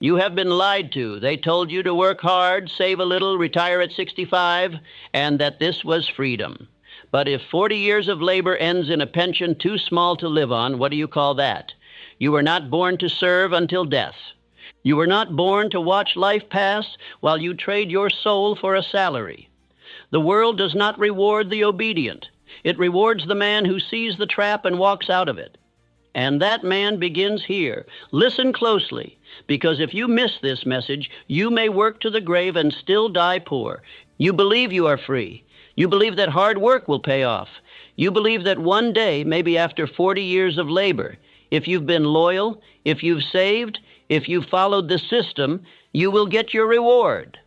You have been lied to. They told you to work hard, save a little, retire at 65, and that this was freedom. But if 40 years of labor ends in a pension too small to live on, what do you call that? You were not born to serve until death. You were not born to watch life pass while you trade your soul for a salary. The world does not reward the obedient. It rewards the man who sees the trap and walks out of it. And that man begins here. Listen closely, because if you miss this message, you may work to the grave and still die poor. You believe you are free. You believe that hard work will pay off. You believe that one day, maybe after 40 years of labor, if you've been loyal, if you've saved, if you've followed the system, you will get your reward.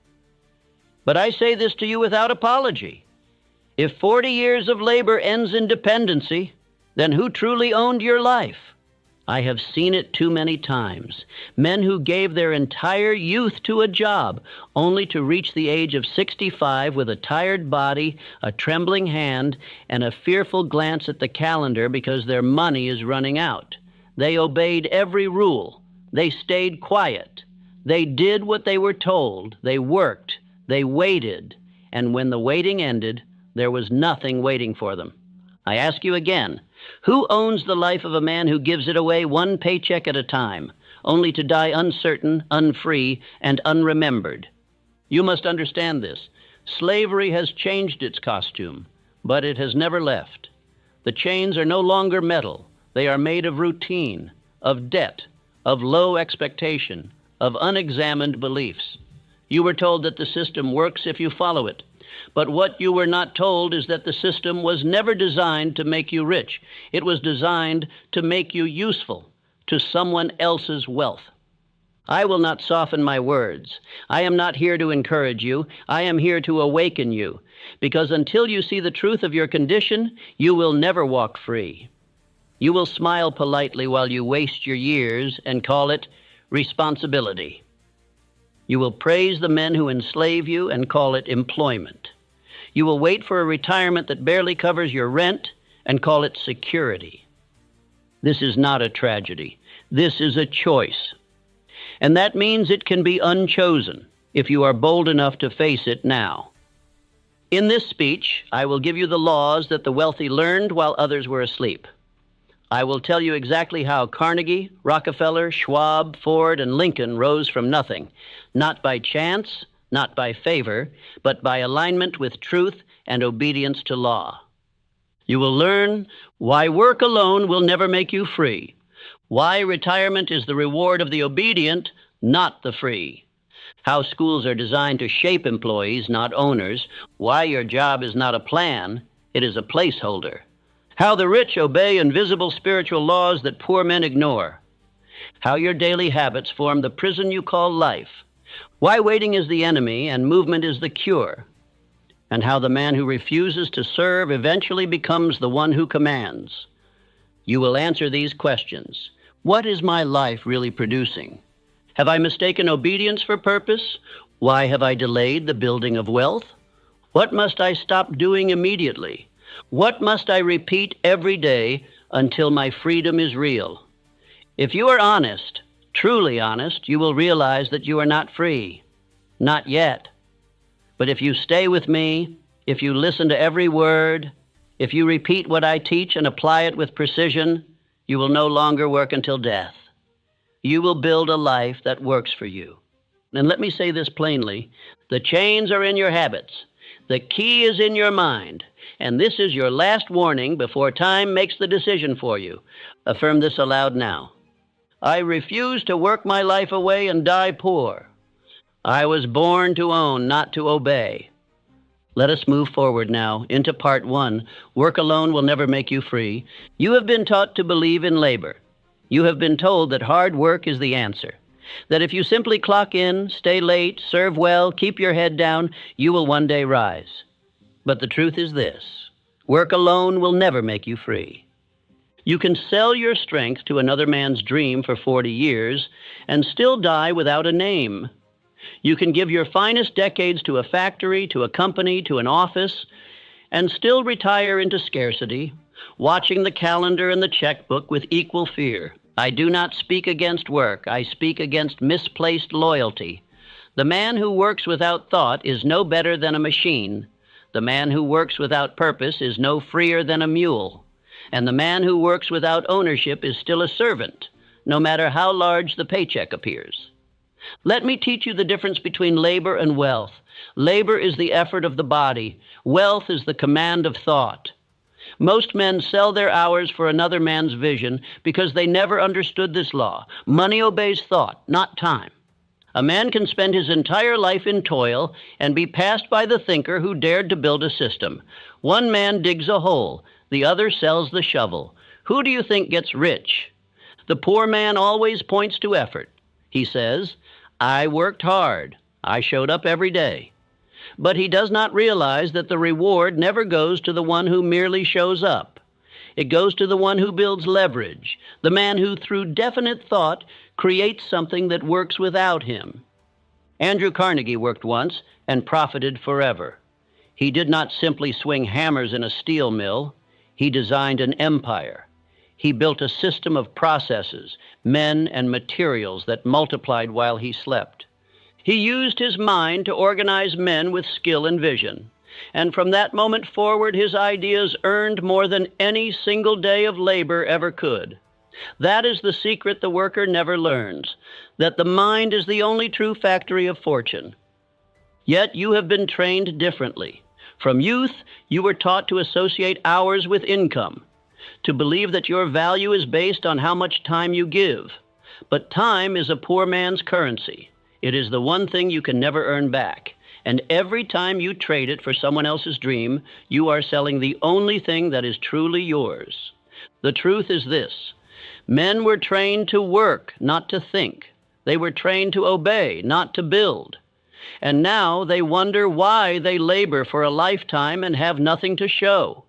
But I say this to you without apology. If 40 years of labor ends in dependency, then who truly owned your life? I have seen it too many times. Men who gave their entire youth to a job, only to reach the age of 65 with a tired body, a trembling hand, and a fearful glance at the calendar because their money is running out. They obeyed every rule. They stayed quiet. They did what they were told. They worked. They waited. And when the waiting ended, there was nothing waiting for them. I ask you again, who owns the life of a man who gives it away one paycheck at a time, only to die uncertain, unfree, and unremembered? You must understand this. Slavery has changed its costume, but it has never left. The chains are no longer metal. They are made of routine, of debt, of low expectation, of unexamined beliefs. You were told that the system works if you follow it. But what you were not told is that the system was never designed to make you rich. It was designed to make you useful to someone else's wealth. I will not soften my words. I am not here to encourage you. I am here to awaken you, because until you see the truth of your condition, you will never walk free. You will smile politely while you waste your years and call it responsibility. You will praise the men who enslave you and call it employment. You will wait for a retirement that barely covers your rent and call it security. This is not a tragedy. This is a choice. And that means it can be unchosen if you are bold enough to face it now. In this speech, I will give you the laws that the wealthy learned while others were asleep. I will tell you exactly how Carnegie, Rockefeller, Schwab, Ford, and Lincoln rose from nothing, not by chance, not by favor, but by alignment with truth and obedience to law. You will learn why work alone will never make you free, why retirement is the reward of the obedient, not the free, how schools are designed to shape employees, not owners, why your job is not a plan, it is a placeholder, how the rich obey invisible spiritual laws that poor men ignore, how your daily habits form the prison you call life, why waiting is the enemy and movement is the cure, and how the man who refuses to serve eventually becomes the one who commands. You will answer these questions. What is my life really producing? Have I mistaken obedience for purpose? Why have I delayed the building of wealth? What must I stop doing immediately? What must I repeat every day until my freedom is real? If you are honest, truly honest, you will realize that you are not free. Not yet. But if you stay with me, if you listen to every word, if you repeat what I teach and apply it with precision, you will no longer work until death. You will build a life that works for you. And let me say this plainly, the chains are in your habits. The key is in your mind. And this is your last warning before time makes the decision for you. Affirm this aloud now. I refuse to work my life away and die poor. I was born to own, not to obey. Let us move forward now into part 1. Work alone will never make you free. You have been taught to believe in labor. You have been told that hard work is the answer. That if you simply clock in, stay late, serve well, keep your head down, you will one day rise. But the truth is this. Work alone will never make you free. You can sell your strength to another man's dream for 40 years and still die without a name. You can give your finest decades to a factory, to a company, to an office, and still retire into scarcity, watching the calendar and the checkbook with equal fear. I do not speak against work. I speak against misplaced loyalty. The man who works without thought is no better than a machine. The man who works without purpose is no freer than a mule. And the man who works without ownership is still a servant, no matter how large the paycheck appears. Let me teach you the difference between labor and wealth. Labor is the effort of the body. Wealth is the command of thought. Most men sell their hours for another man's vision because they never understood this law. Money obeys thought, not time. A man can spend his entire life in toil and be passed by the thinker who dared to build a system. One man digs a hole, the other sells the shovel. Who do you think gets rich? The poor man always points to effort. He says, I worked hard. I showed up every day. But he does not realize that the reward never goes to the one who merely shows up. It goes to the one who builds leverage, the man who, through definite thought, creates something that works without him. Andrew Carnegie worked once and profited forever. He did not simply swing hammers in a steel mill. He designed an empire. He built a system of processes, men, and materials that multiplied while he slept. He used his mind to organize men with skill and vision. And from that moment forward, his ideas earned more than any single day of labor ever could. That is the secret the worker never learns, that the mind is the only true factory of fortune. Yet you have been trained differently. From youth, you were taught to associate hours with income, to believe that your value is based on how much time you give. But time is a poor man's currency. It is the one thing you can never earn back. And every time you trade it for someone else's dream, you are selling the only thing that is truly yours. The truth is this: men were trained to work, not to think. They were trained to obey, not to build. And now they wonder why they labor for a lifetime and have nothing to show.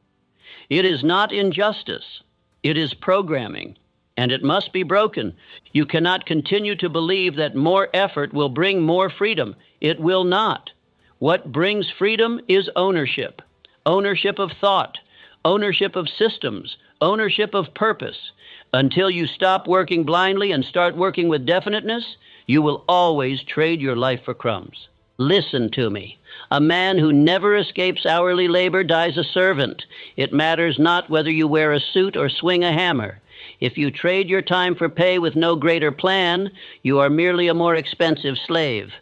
It is not injustice. It is programming. And it must be broken. You cannot continue to believe that more effort will bring more freedom. It will not. What brings freedom is ownership. Ownership of thought, ownership of systems, ownership of purpose. Until you stop working blindly and start working with definiteness, you will always trade your life for crumbs. Listen to me. A man who never escapes hourly labor dies a servant. It matters not whether you wear a suit or swing a hammer. If you trade your time for pay with no greater plan, you are merely a more expensive slave.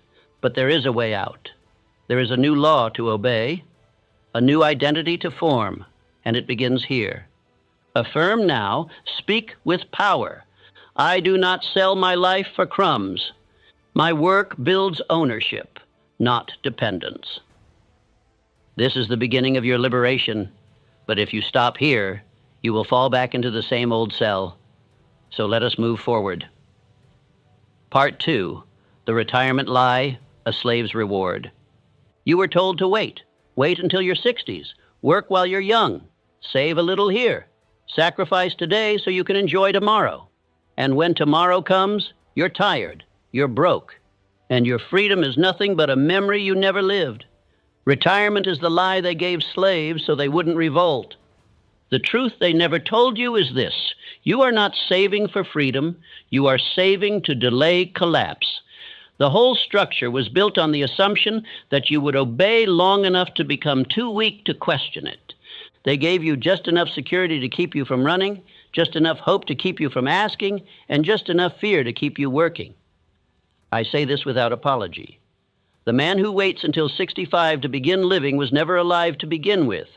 But there is a way out. There is a new law to obey, a new identity to form, and it begins here. Affirm now, speak with power. I do not sell my life for crumbs. My work builds ownership, not dependence. This is the beginning of your liberation, but if you stop here, you will fall back into the same old cell. So let us move forward. Part 2, The Retirement Lie, a Slave's Reward. You were told to wait. Wait until your 60s. Work while you're young. Save a little here. Sacrifice today so you can enjoy tomorrow. And when tomorrow comes, you're tired, you're broke, and your freedom is nothing but a memory you never lived. Retirement is the lie they gave slaves so they wouldn't revolt. The truth they never told you is this: you are not saving for freedom, you are saving to delay collapse. The whole structure was built on the assumption that you would obey long enough to become too weak to question it. They gave you just enough security to keep you from running, just enough hope to keep you from asking, and just enough fear to keep you working. I say this without apology. The man who waits until 65 to begin living was never alive to begin with.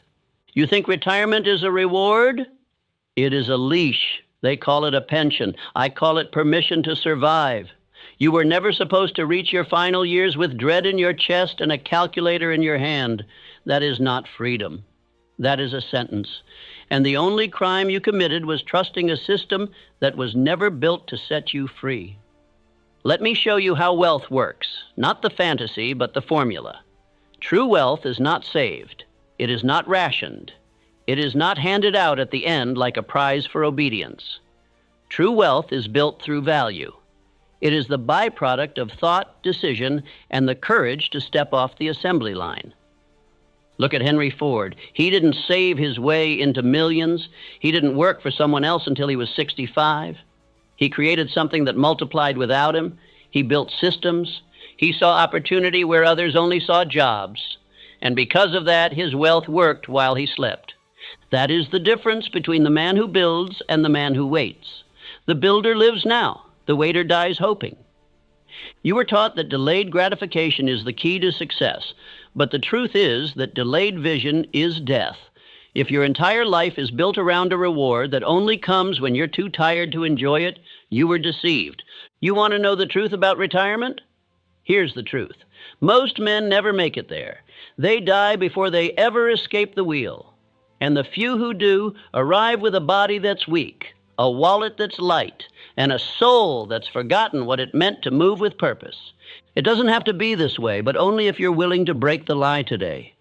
You think retirement is a reward? It is a leash. They call it a pension. I call it permission to survive. You were never supposed to reach your final years with dread in your chest and a calculator in your hand. That is not freedom. That is a sentence. And the only crime you committed was trusting a system that was never built to set you free. Let me show you how wealth works. Not the fantasy, but the formula. True wealth is not saved. It is not rationed. It is not handed out at the end like a prize for obedience. True wealth is built through value. It is the byproduct of thought, decision, and the courage to step off the assembly line. Look at Henry Ford. He didn't save his way into millions. He didn't work for someone else until he was 65. He created something that multiplied without him. He built systems. He saw opportunity where others only saw jobs. And because of that, his wealth worked while he slept. That is the difference between the man who builds and the man who waits. The builder lives now. The waiter dies hoping. You were taught that delayed gratification is the key to success, but the truth is that delayed vision is death. If your entire life is built around a reward that only comes when you're too tired to enjoy it, you were deceived. You want to know the truth about retirement? Here's the truth. Most men never make it there. They die before they ever escape the wheel. And the few who do arrive with a body that's weak, a wallet that's light, and a soul that's forgotten what it meant to move with purpose. It doesn't have to be this way, but only if you're willing to break the lie today.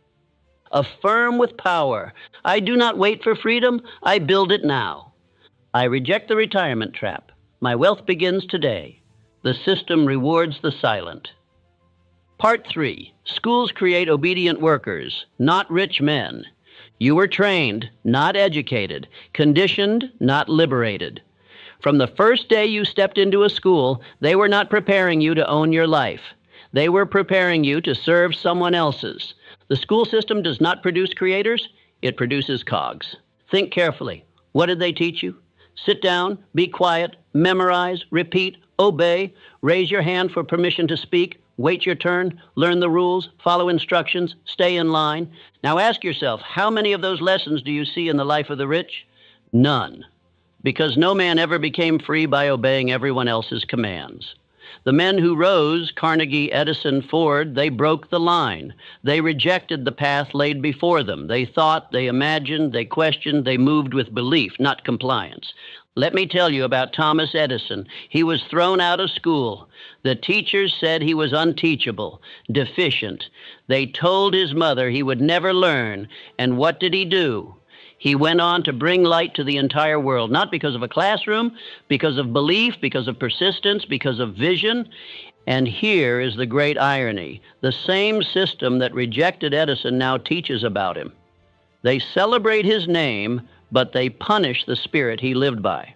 Affirm with power. I do not wait for freedom. I build it now. I reject the retirement trap. My wealth begins today. The system rewards the silent. Part 3. Schools create obedient workers, not rich men. You were trained, not educated, conditioned, not liberated. From the first day you stepped into a school, they were not preparing you to own your life. They were preparing you to serve someone else's. The school system does not produce creators, it produces cogs. Think carefully. What did they teach you? Sit down, be quiet, memorize, repeat, obey, raise your hand for permission to speak, wait your turn, learn the rules, follow instructions, stay in line. Now ask yourself, how many of those lessons do you see in the life of the rich? None. Because no man ever became free by obeying everyone else's commands. The men who rose, Carnegie, Edison, Ford, they broke the line. They rejected the path laid before them. They thought, they imagined, they questioned, they moved with belief, not compliance. Let me tell you about Thomas Edison. He was thrown out of school. The teachers said he was unteachable, deficient. They told his mother he would never learn. And what did he do? He went on to bring light to the entire world, not because of a classroom, because of belief, because of persistence, because of vision. And here is the great irony. The same system that rejected Edison now teaches about him. They celebrate his name, but they punish the spirit he lived by.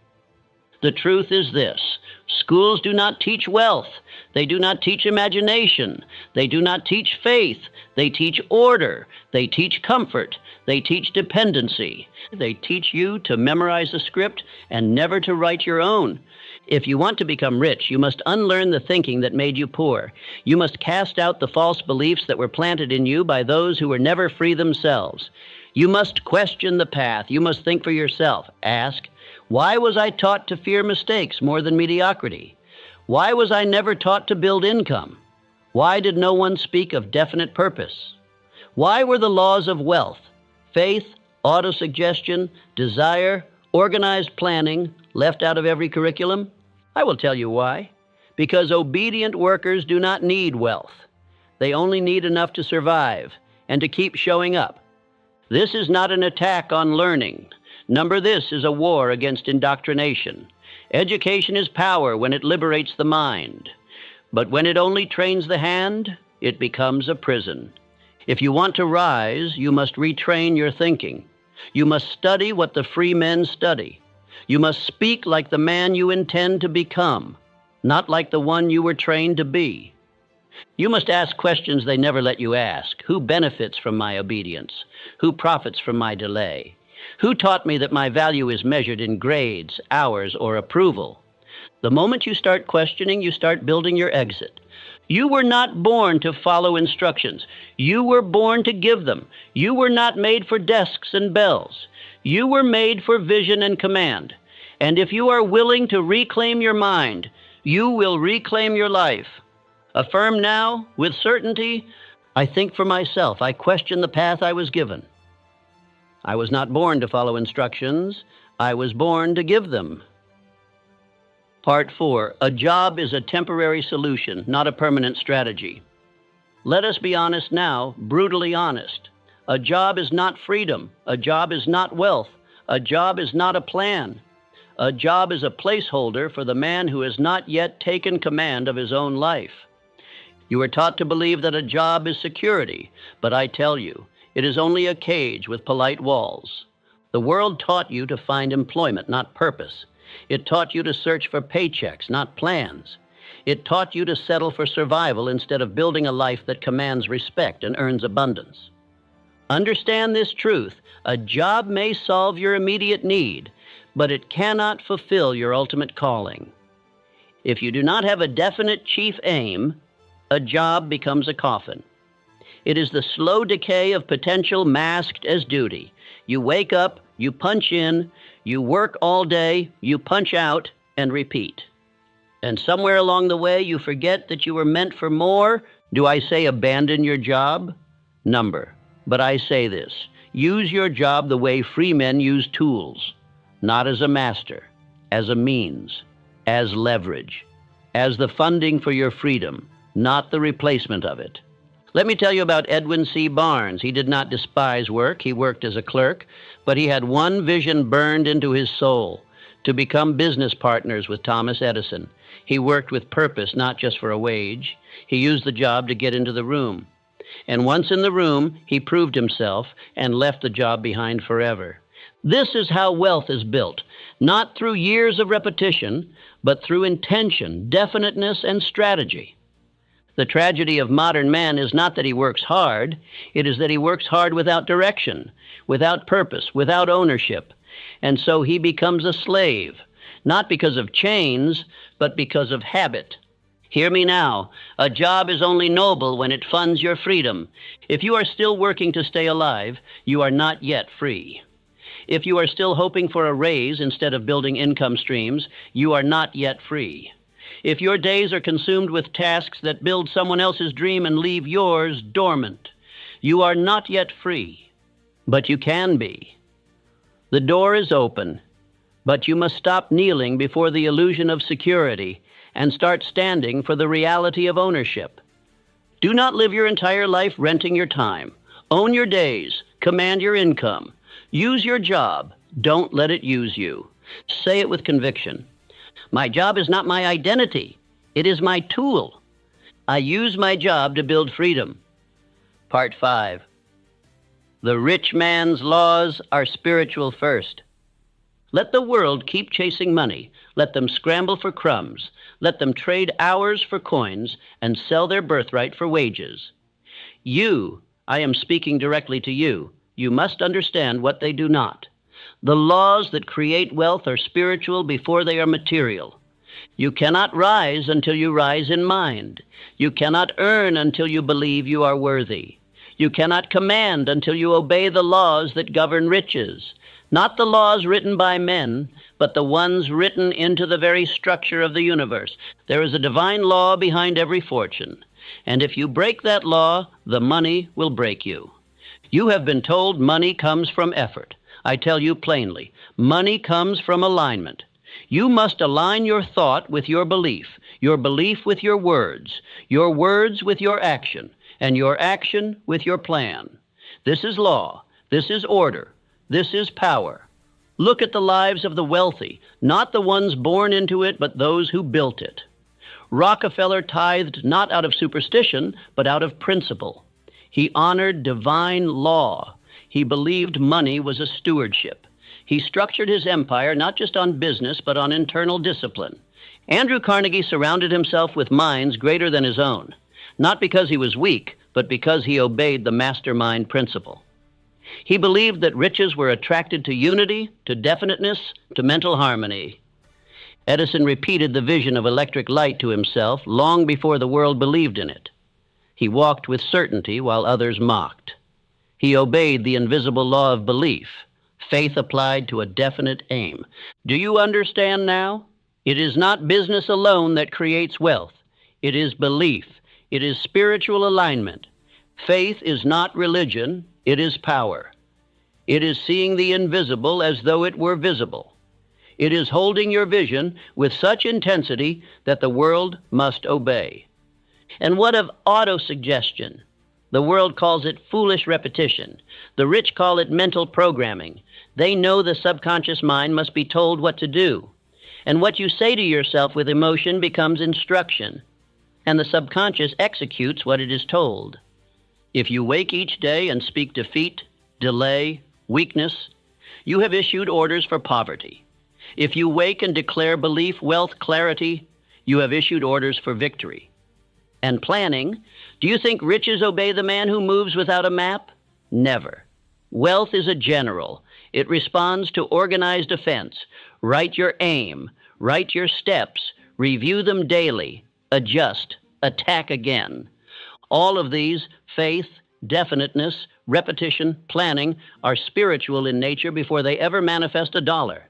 The truth is this. Schools do not teach wealth. They do not teach imagination. They do not teach faith. They teach order. They teach comfort. They teach dependency. They teach you to memorize a script and never to write your own. If you want to become rich, you must unlearn the thinking that made you poor. You must cast out the false beliefs that were planted in you by those who were never free themselves. You must question the path. You must think for yourself. Ask, why was I taught to fear mistakes more than mediocrity? Why was I never taught to build income? Why did no one speak of definite purpose? Why were the laws of wealth, faith, autosuggestion, desire, organized planning left out of every curriculum? I will tell you why. Because obedient workers do not need wealth. They only need enough to survive and to keep showing up. This is not an attack on learning. Number this is a war against indoctrination. Education is power when it liberates the mind. But when it only trains the hand, it becomes a prison. If you want to rise, you must retrain your thinking. You must study what the free men study. You must speak like the man you intend to become, not like the one you were trained to be. You must ask questions they never let you ask. Who benefits from my obedience? Who profits from my delay? Who taught me that my value is measured in grades, hours, or approval? The moment you start questioning, you start building your exit. You were not born to follow instructions. You were born to give them. You were not made for desks and bells. You were made for vision and command. And if you are willing to reclaim your mind, you will reclaim your life. Affirm now, with certainty, I think for myself. I question the path I was given. I was not born to follow instructions. I was born to give them. Part 4. A job is a temporary solution, not a permanent strategy. Let us be honest now, brutally honest. A job is not freedom. A job is not wealth. A job is not a plan. A job is a placeholder for the man who has not yet taken command of his own life. You are taught to believe that a job is security, but I tell you, it is only a cage with polite walls. The world taught you to find employment, not purpose. It taught you to search for paychecks, not plans. It taught you to settle for survival instead of building a life that commands respect and earns abundance. Understand this truth. A job may solve your immediate need, but it cannot fulfill your ultimate calling. If you do not have a definite chief aim, a job becomes a coffin. It is the slow decay of potential masked as duty. You wake up, you punch in, you work all day, you punch out, and repeat. And somewhere along the way, you forget that you were meant for more. Do I say abandon your job? Number. But I say this: use your job the way free men use tools, not as a master, as a means, as leverage, as the funding for your freedom, not the replacement of it. Let me tell you about Edwin C. Barnes. He did not despise work. He worked as a clerk, but he had one vision burned into his soul: to become business partners with Thomas Edison. He worked with purpose, not just for a wage. He used the job to get into the room. And once in the room, he proved himself and left the job behind forever. This is how wealth is built, not through years of repetition, but through intention, definiteness, and strategy. The tragedy of modern man is not that he works hard, it is that he works hard without direction, without purpose, without ownership. And so he becomes a slave, not because of chains, but because of habit. Hear me now. A job is only noble when it funds your freedom. If you are still working to stay alive, you are not yet free. If you are still hoping for a raise instead of building income streams, you are not yet free. If your days are consumed with tasks that build someone else's dream and leave yours dormant, you are not yet free. But you can be. The door is open, but you must stop kneeling before the illusion of security and start standing for the reality of ownership. Do not live your entire life renting your time. Own your days. Command your income. Use your job. Don't let it use you. Say it with conviction. My job is not my identity. It is my tool. I use my job to build freedom. Part 5. The rich man's laws are spiritual first. Let the world keep chasing money. Let them scramble for crumbs. Let them trade hours for coins and sell their birthright for wages. You, I am speaking directly to you, you must understand what they do not. The laws that create wealth are spiritual before they are material. You cannot rise until you rise in mind. You cannot earn until you believe you are worthy. You cannot command until you obey the laws that govern riches. Not the laws written by men, but the ones written into the very structure of the universe. There is a divine law behind every fortune. And if you break that law, the money will break you. You have been told money comes from effort. I tell you plainly, money comes from alignment. You must align your thought with your belief with your words with your action, and your action with your plan. This is law. This is order. This is power. Look at the lives of the wealthy, not the ones born into it, but those who built it. Rockefeller tithed not out of superstition, but out of principle. He honored divine law. He believed money was a stewardship. He structured his empire not just on business, but on internal discipline. Andrew Carnegie surrounded himself with minds greater than his own, not because he was weak, but because he obeyed the Mastermind principle. He believed that riches were attracted to unity, to definiteness, to mental harmony. Edison repeated the vision of electric light to himself long before the world believed in it. He walked with certainty while others mocked. He obeyed the invisible law of belief, faith applied to a definite aim. Do you understand now? It is not business alone that creates wealth. It is belief. It is spiritual alignment. Faith is not religion. It is power. It is seeing the invisible as though it were visible. It is holding your vision with such intensity that the world must obey. And what of autosuggestion? The world calls it foolish repetition. The rich call it mental programming. They know the subconscious mind must be told what to do. And what you say to yourself with emotion becomes instruction. And the subconscious executes what it is told. If you wake each day and speak defeat, delay, weakness, you have issued orders for poverty. If you wake and declare belief, wealth, clarity, you have issued orders for victory. And planning, do you think riches obey the man who moves without a map? Never. Wealth is a general. It responds to organized offense. Write your aim, write your steps, review them daily, adjust, attack again. All of these, faith, definiteness, repetition, planning, are spiritual in nature before they ever manifest a dollar.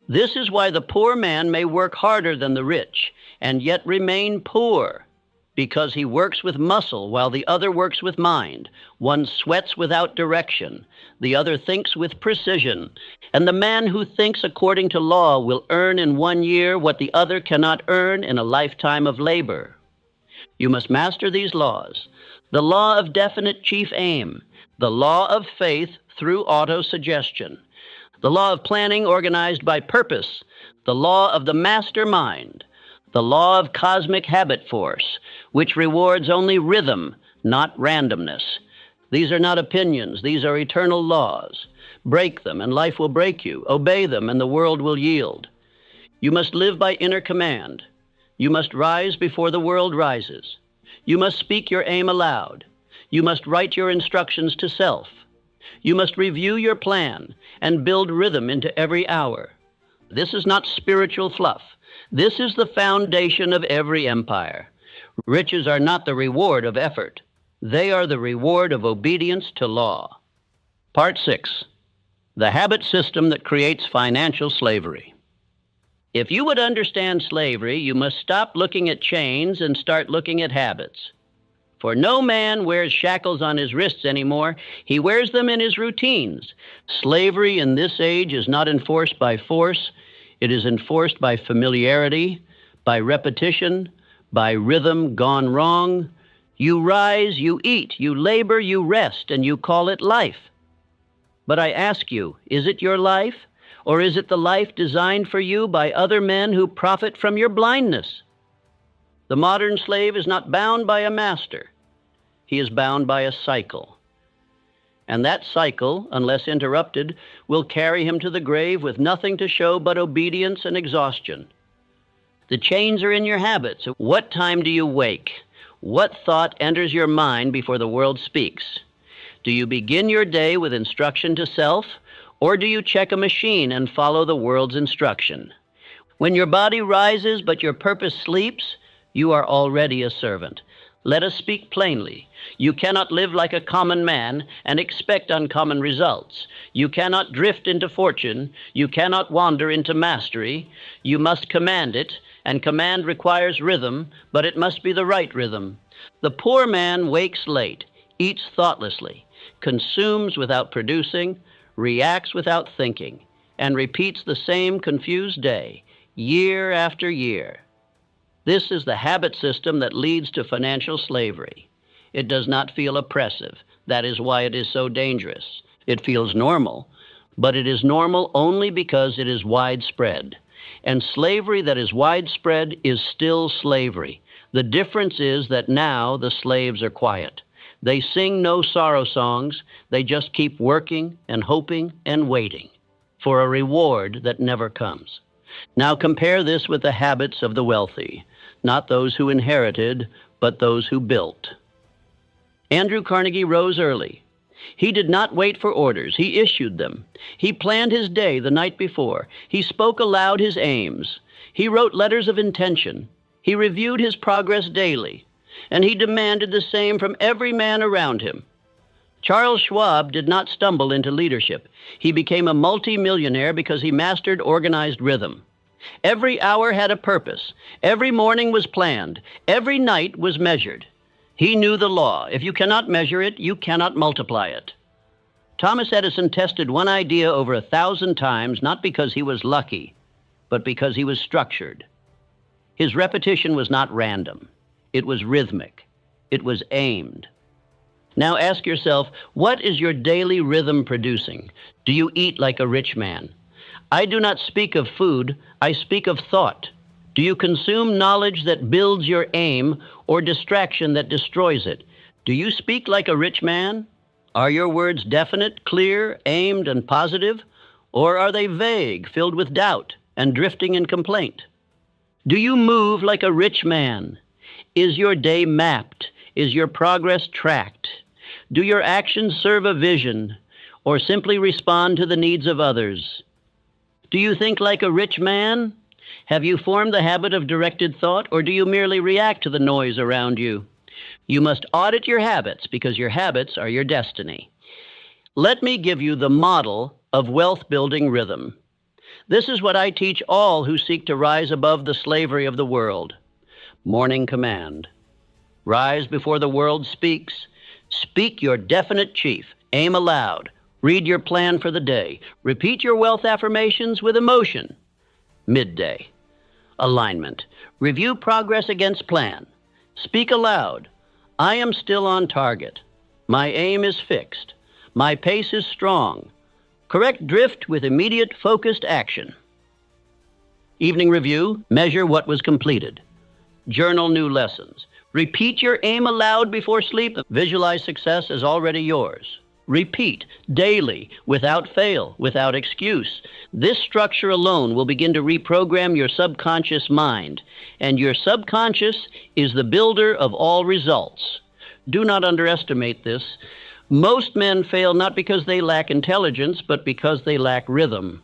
This is why the poor man may work harder than the rich and yet remain poor, because he works with muscle while the other works with mind. One sweats without direction, the other thinks with precision. And the man who thinks according to law will earn in 1 year what the other cannot earn in a lifetime of labor. You must master these laws. The law of definite chief aim, the law of faith through auto-suggestion, the law of planning organized by purpose, the law of the mastermind, the law of cosmic habit force, which rewards only rhythm, not randomness. These are not opinions, these are eternal laws. Break them and life will break you. Obey them and the world will yield. You must live by inner command. You must rise before the world rises. You must speak your aim aloud. You must write your instructions to self. You must review your plan and build rhythm into every hour. This is not spiritual fluff. This is the foundation of every empire. Riches are not the reward of effort. They are the reward of obedience to law. Part 6. The habit system that creates financial slavery. If you would understand slavery, you must stop looking at chains and start looking at habits. For no man wears shackles on his wrists anymore. He wears them in his routines. Slavery in this age is not enforced by force. It is enforced by familiarity, by repetition, by rhythm gone wrong. You rise, you eat, you labor, you rest, and you call it life. But I ask you, is it your life? Or is it the life designed for you by other men who profit from your blindness? The modern slave is not bound by a master. He is bound by a cycle. And that cycle, unless interrupted, will carry him to the grave with nothing to show but obedience and exhaustion. The chains are in your habits. What time do you wake? What thought enters your mind before the world speaks? Do you begin your day with instruction to self, or do you check a machine and follow the world's instruction? When your body rises but your purpose sleeps, you are already a servant. Let us speak plainly. You cannot live like a common man and expect uncommon results. You cannot drift into fortune. You cannot wander into mastery. You must command it, and command requires rhythm, but it must be the right rhythm. The poor man wakes late, eats thoughtlessly, consumes without producing, reacts without thinking, and repeats the same confused day, year after year. This is the habit system that leads to financial slavery. It does not feel oppressive. That is why it is so dangerous. It feels normal, but it is normal only because it is widespread. And slavery that is widespread is still slavery. The difference is that now the slaves are quiet. They sing no sorrow songs. They just keep working and hoping and waiting for a reward that never comes. Now compare this with the habits of the wealthy, not those who inherited, but those who built. Andrew Carnegie rose early. He did not wait for orders. He issued them. He planned his day the night before. He spoke aloud his aims. He wrote letters of intention. He reviewed his progress daily. And he demanded the same from every man around him. Charles Schwab did not stumble into leadership. He became a multi-millionaire because he mastered organized rhythm. Every hour had a purpose. Every morning was planned. Every night was measured. He knew the law. If you cannot measure it, you cannot multiply it. Thomas Edison tested one idea over 1,000 times, not because he was lucky, but because he was structured. His repetition was not random. It was rhythmic. It was aimed. Now ask yourself, what is your daily rhythm producing? Do you eat like a rich man? I do not speak of food, I speak of thought. Do you consume knowledge that builds your aim or distraction that destroys it? Do you speak like a rich man? Are your words definite, clear, aimed, and positive? Or are they vague, filled with doubt? and drifting in complaint? Do you move like a rich man? Is your day mapped? Is your progress tracked? Do your actions serve a vision or simply respond to the needs of others? Do you think like a rich man? Have you formed the habit of directed thought, or do you merely react to the noise around you? You must audit your habits, because your habits are your destiny. Let me give you the model of wealth-building rhythm. This is what I teach all who seek to rise above the slavery of the world. Morning command. Rise before the world speaks. Speak your definite chief. Aim aloud. Read your plan for the day. Repeat your wealth affirmations with emotion. Midday. Alignment. Review progress against plan. Speak aloud. I am still on target. My aim is fixed. My pace is strong. Correct drift with immediate focused action. Evening review. Measure what was completed. Journal new lessons. Repeat your aim aloud before sleep. Visualize success as already yours. Repeat daily, without fail, without excuse. This structure alone will begin to reprogram your subconscious mind, and your subconscious is the builder of all results. Do not underestimate this. Most men fail not because they lack intelligence, but because they lack rhythm.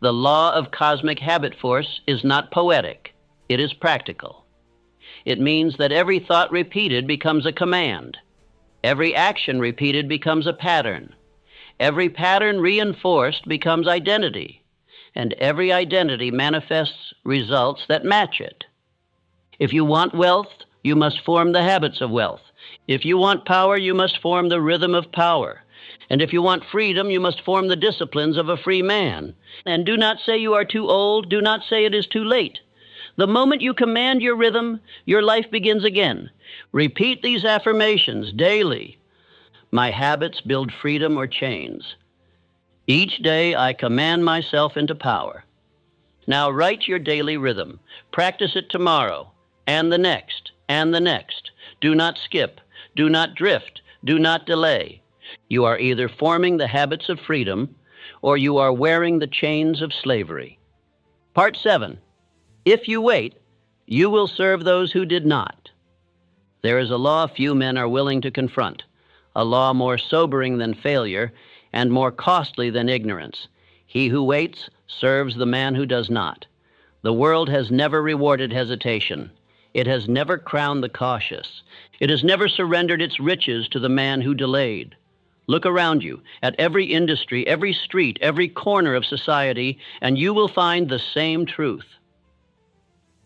The law of cosmic habit force is not poetic. It is practical. It means that every thought repeated becomes a command. Every action repeated becomes a pattern. Every pattern reinforced becomes identity. And every identity manifests results that match it. If you want wealth, you must form the habits of wealth. If you want power, you must form the rhythm of power. And if you want freedom, you must form the disciplines of a free man. And do not say you are too old. Do not say it is too late. The moment you command your rhythm, your life begins again. Repeat these affirmations daily. My habits build freedom or chains. Each day I command myself into power. Now write your daily rhythm. Practice it tomorrow, and the next, and the next. Do not skip. Do not drift. Do not delay. You are either forming the habits of freedom, or you are wearing the chains of slavery. Part 7. If you wait, you will serve those who did not. There is a law few men are willing to confront, a law more sobering than failure and more costly than ignorance. He who waits serves the man who does not. The world has never rewarded hesitation. It has never crowned the cautious. It has never surrendered its riches to the man who delayed. Look around you at every industry, every street, every corner of society, and you will find the same truth.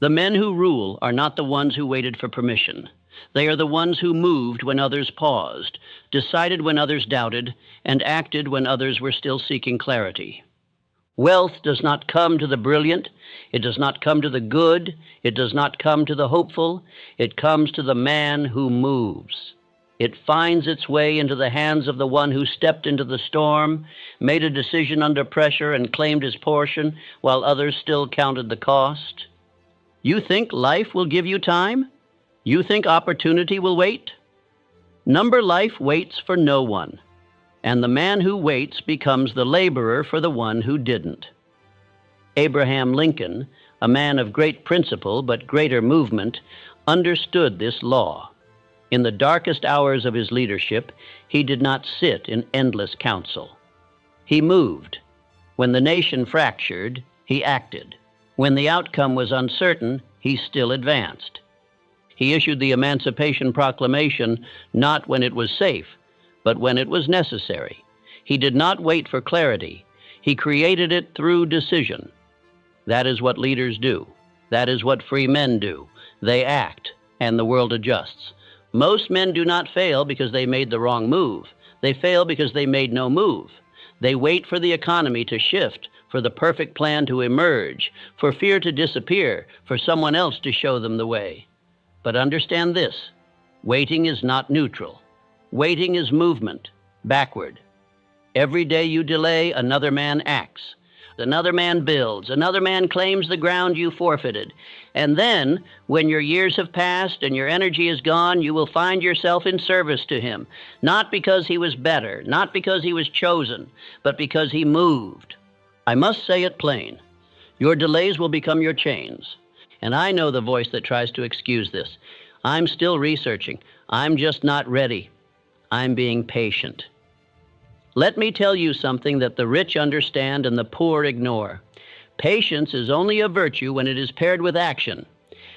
The men who rule are not the ones who waited for permission. They are the ones who moved when others paused, decided when others doubted, and acted when others were still seeking clarity. Wealth does not come to the brilliant. It does not come to the good. It does not come to the hopeful. It comes to the man who moves. It finds its way into the hands of the one who stepped into the storm, made a decision under pressure, and claimed his portion while others still counted the cost. You think life will give you time? You think opportunity will wait? Number life waits for no one, and the man who waits becomes the laborer for the one who didn't. Abraham Lincoln, a man of great principle but greater movement, understood this law. In the darkest hours of his leadership, he did not sit in endless counsel. He moved. When the nation fractured, he acted. When the outcome was uncertain, he still advanced. He issued the Emancipation Proclamation not when it was safe, but when it was necessary. He did not wait for clarity. He created it through decision. That is what leaders do. That is what free men do. They act, and the world adjusts. Most men do not fail because they made the wrong move. They fail because they made no move. They wait for the economy to shift, for the perfect plan to emerge, for fear to disappear, for someone else to show them the way. But understand this: waiting is not neutral. Waiting is movement, backward. Every day you delay, another man acts. Another man builds. Another man claims the ground you forfeited. And then, when your years have passed and your energy is gone, you will find yourself in service to him, not because he was better, not because he was chosen, but because he moved. I must say it plain. Your delays will become your chains. And I know the voice that tries to excuse this. I'm still researching. I'm just not ready. I'm being patient. Let me tell you something that the rich understand and the poor ignore. Patience is only a virtue when it is paired with action.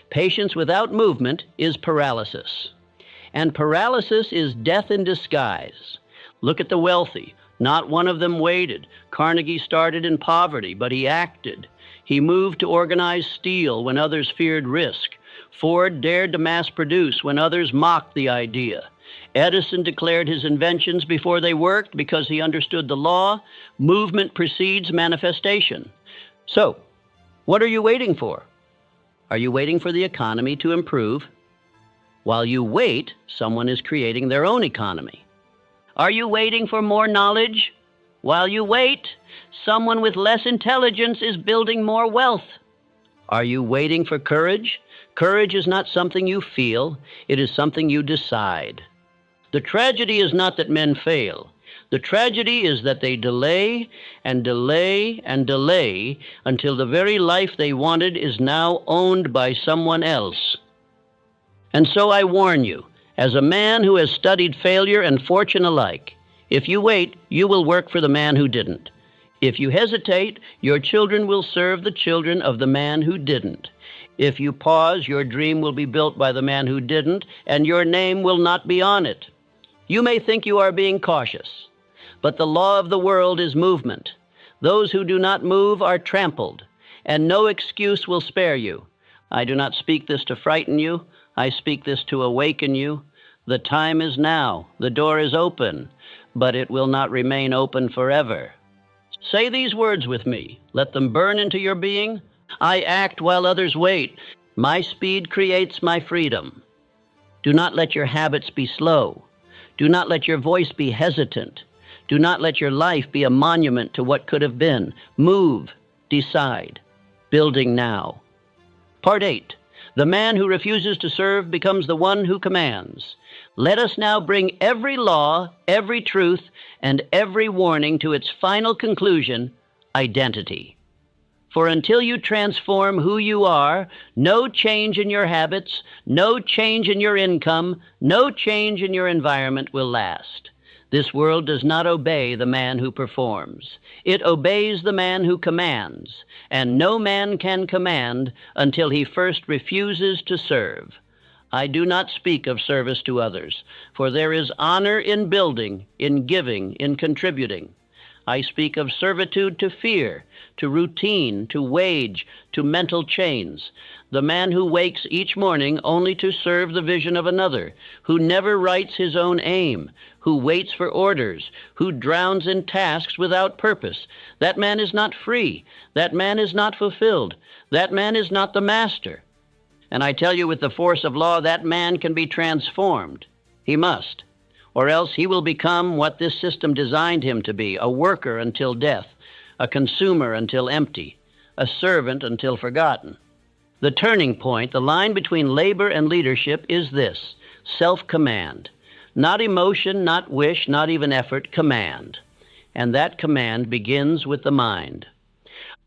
Patience without movement is paralysis. And paralysis is death in disguise. Look at the wealthy. Not one of them waited. Carnegie started in poverty, but he acted. He moved to organize steel when others feared risk. Ford dared to mass produce when others mocked the idea. Edison declared his inventions before they worked because he understood the law. Movement precedes manifestation. So, what are you waiting for? Are you waiting for the economy to improve? While you wait, someone is creating their own economy. Are you waiting for more knowledge? While you wait, someone with less intelligence is building more wealth. Are you waiting for courage? Courage is not something you feel, it is something you decide. The tragedy is not that men fail. The tragedy is that they delay and delay and delay until the very life they wanted is now owned by someone else. And so I warn you, as a man who has studied failure and fortune alike, if you wait, you will work for the man who didn't. If you hesitate, your children will serve the children of the man who didn't. If you pause, your dream will be built by the man who didn't, and your name will not be on it. You may think you are being cautious, but the law of the world is movement. Those who do not move are trampled, and no excuse will spare you. I do not speak this to frighten you. I speak this to awaken you. The time is now. The door is open, but it will not remain open forever. Say these words with me. Let them burn into your being. I act while others wait. My speed creates my freedom. Do not let your habits be slow. Do not let your voice be hesitant. Do not let your life be a monument to what could have been. Move, decide, building now. Part 8. The man who refuses to serve becomes the one who commands. Let us now bring every law, every truth, and every warning to its final conclusion, identity. For until you transform who you are, no change in your habits, no change in your income, no change in your environment will last. This world does not obey the man who performs. It obeys the man who commands, and no man can command until he first refuses to serve. I do not speak of service to others, for there is honor in building, in giving, in contributing. I speak of servitude to fear, to routine, to wage, to mental chains. The man who wakes each morning only to serve the vision of another, who never writes his own aim, who waits for orders, who drowns in tasks without purpose. That man is not free. That man is not fulfilled. That man is not the master. And I tell you with the force of law, that man can be transformed. He must. Or else he will become what this system designed him to be, a worker until death, a consumer until empty, a servant until forgotten. The turning point, the line between labor and leadership is this: self-command. Not emotion, not wish, not even effort, command. And that command begins with the mind.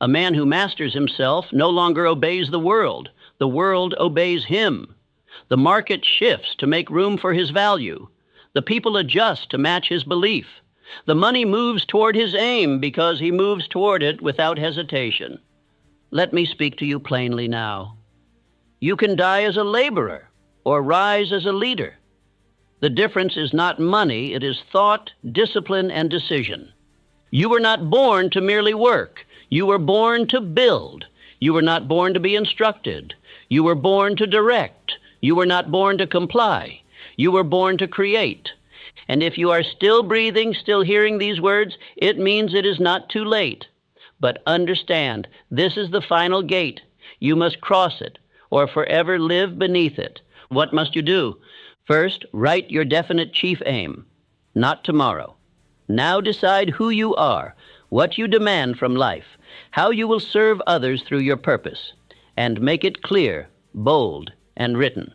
A man who masters himself no longer obeys the world. The world obeys him. The market shifts to make room for his value. The people adjust to match his belief. The money moves toward his aim because he moves toward it without hesitation. Let me speak to you plainly now. You can die as a laborer or rise as a leader. The difference is not money, it is thought, discipline, and decision. You were not born to merely work. You were born to build. You were not born to be instructed. You were born to direct. You were not born to comply. You were born to create. And if you are still breathing, still hearing these words, it means it is not too late. But understand, this is the final gate. You must cross it, or forever live beneath it. What must you do? First, write your definite chief aim. Not tomorrow. Now decide who you are, what you demand from life, how you will serve others through your purpose, and make it clear, bold, and written.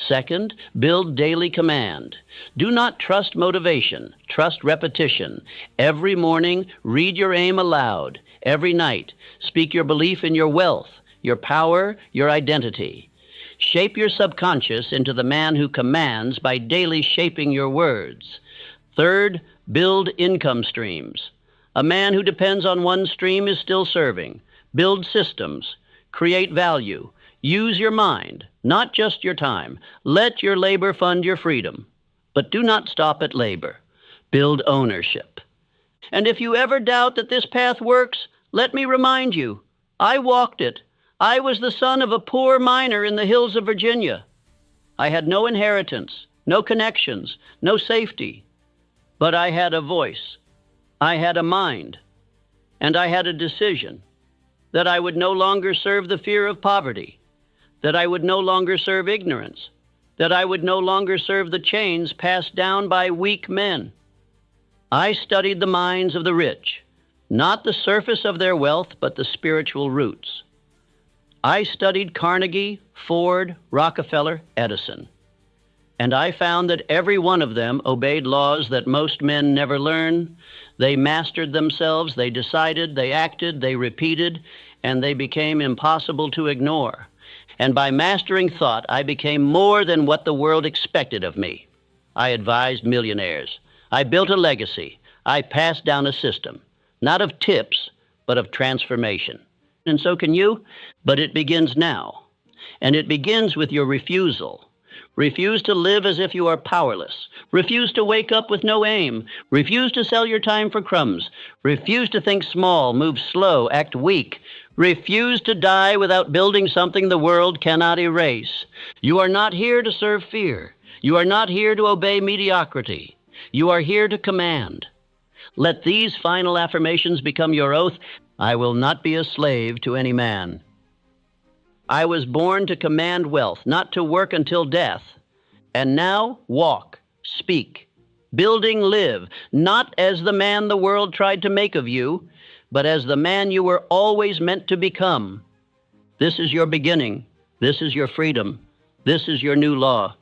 Second, build daily command. Do not trust motivation, trust repetition. Every morning, read your aim aloud. Every night, speak your belief in your wealth, your power, your identity. Shape your subconscious into the man who commands by daily shaping your words. Third, build income streams. A man who depends on one stream is still serving. Build systems. Create value. Use your mind, not just your time. Let your labor fund your freedom. But do not stop at labor. Build ownership. And if you ever doubt that this path works, let me remind you, I walked it. I was the son of a poor miner in the hills of Virginia. I had no inheritance, no connections, no safety. But I had a voice. I had a mind. And I had a decision that I would no longer serve the fear of poverty, that I would no longer serve ignorance, that I would no longer serve the chains passed down by weak men. I studied the minds of the rich, not the surface of their wealth, but the spiritual roots. I studied Carnegie, Ford, Rockefeller, Edison, and I found that every one of them obeyed laws that most men never learn. They mastered themselves, they decided, they acted, they repeated, and they became impossible to ignore. And by mastering thought, I became more than what the world expected of me. I advised millionaires. I built a legacy. I passed down a system, not of tips, but of transformation. And so can you, but it begins now. And it begins with your refusal. Refuse to live as if you are powerless. Refuse to wake up with no aim. Refuse to sell your time for crumbs. Refuse to think small, move slow, act weak. Refuse to die without building something the world cannot erase. You are not here to serve fear. You are not here to obey mediocrity. You are here to command. Let these final affirmations become your oath. I will not be a slave to any man. I was born to command wealth, not to work until death. And now, walk, speak, building live, not as the man the world tried to make of you, but as the man you were always meant to become. This is your beginning. This is your freedom. This is your new law.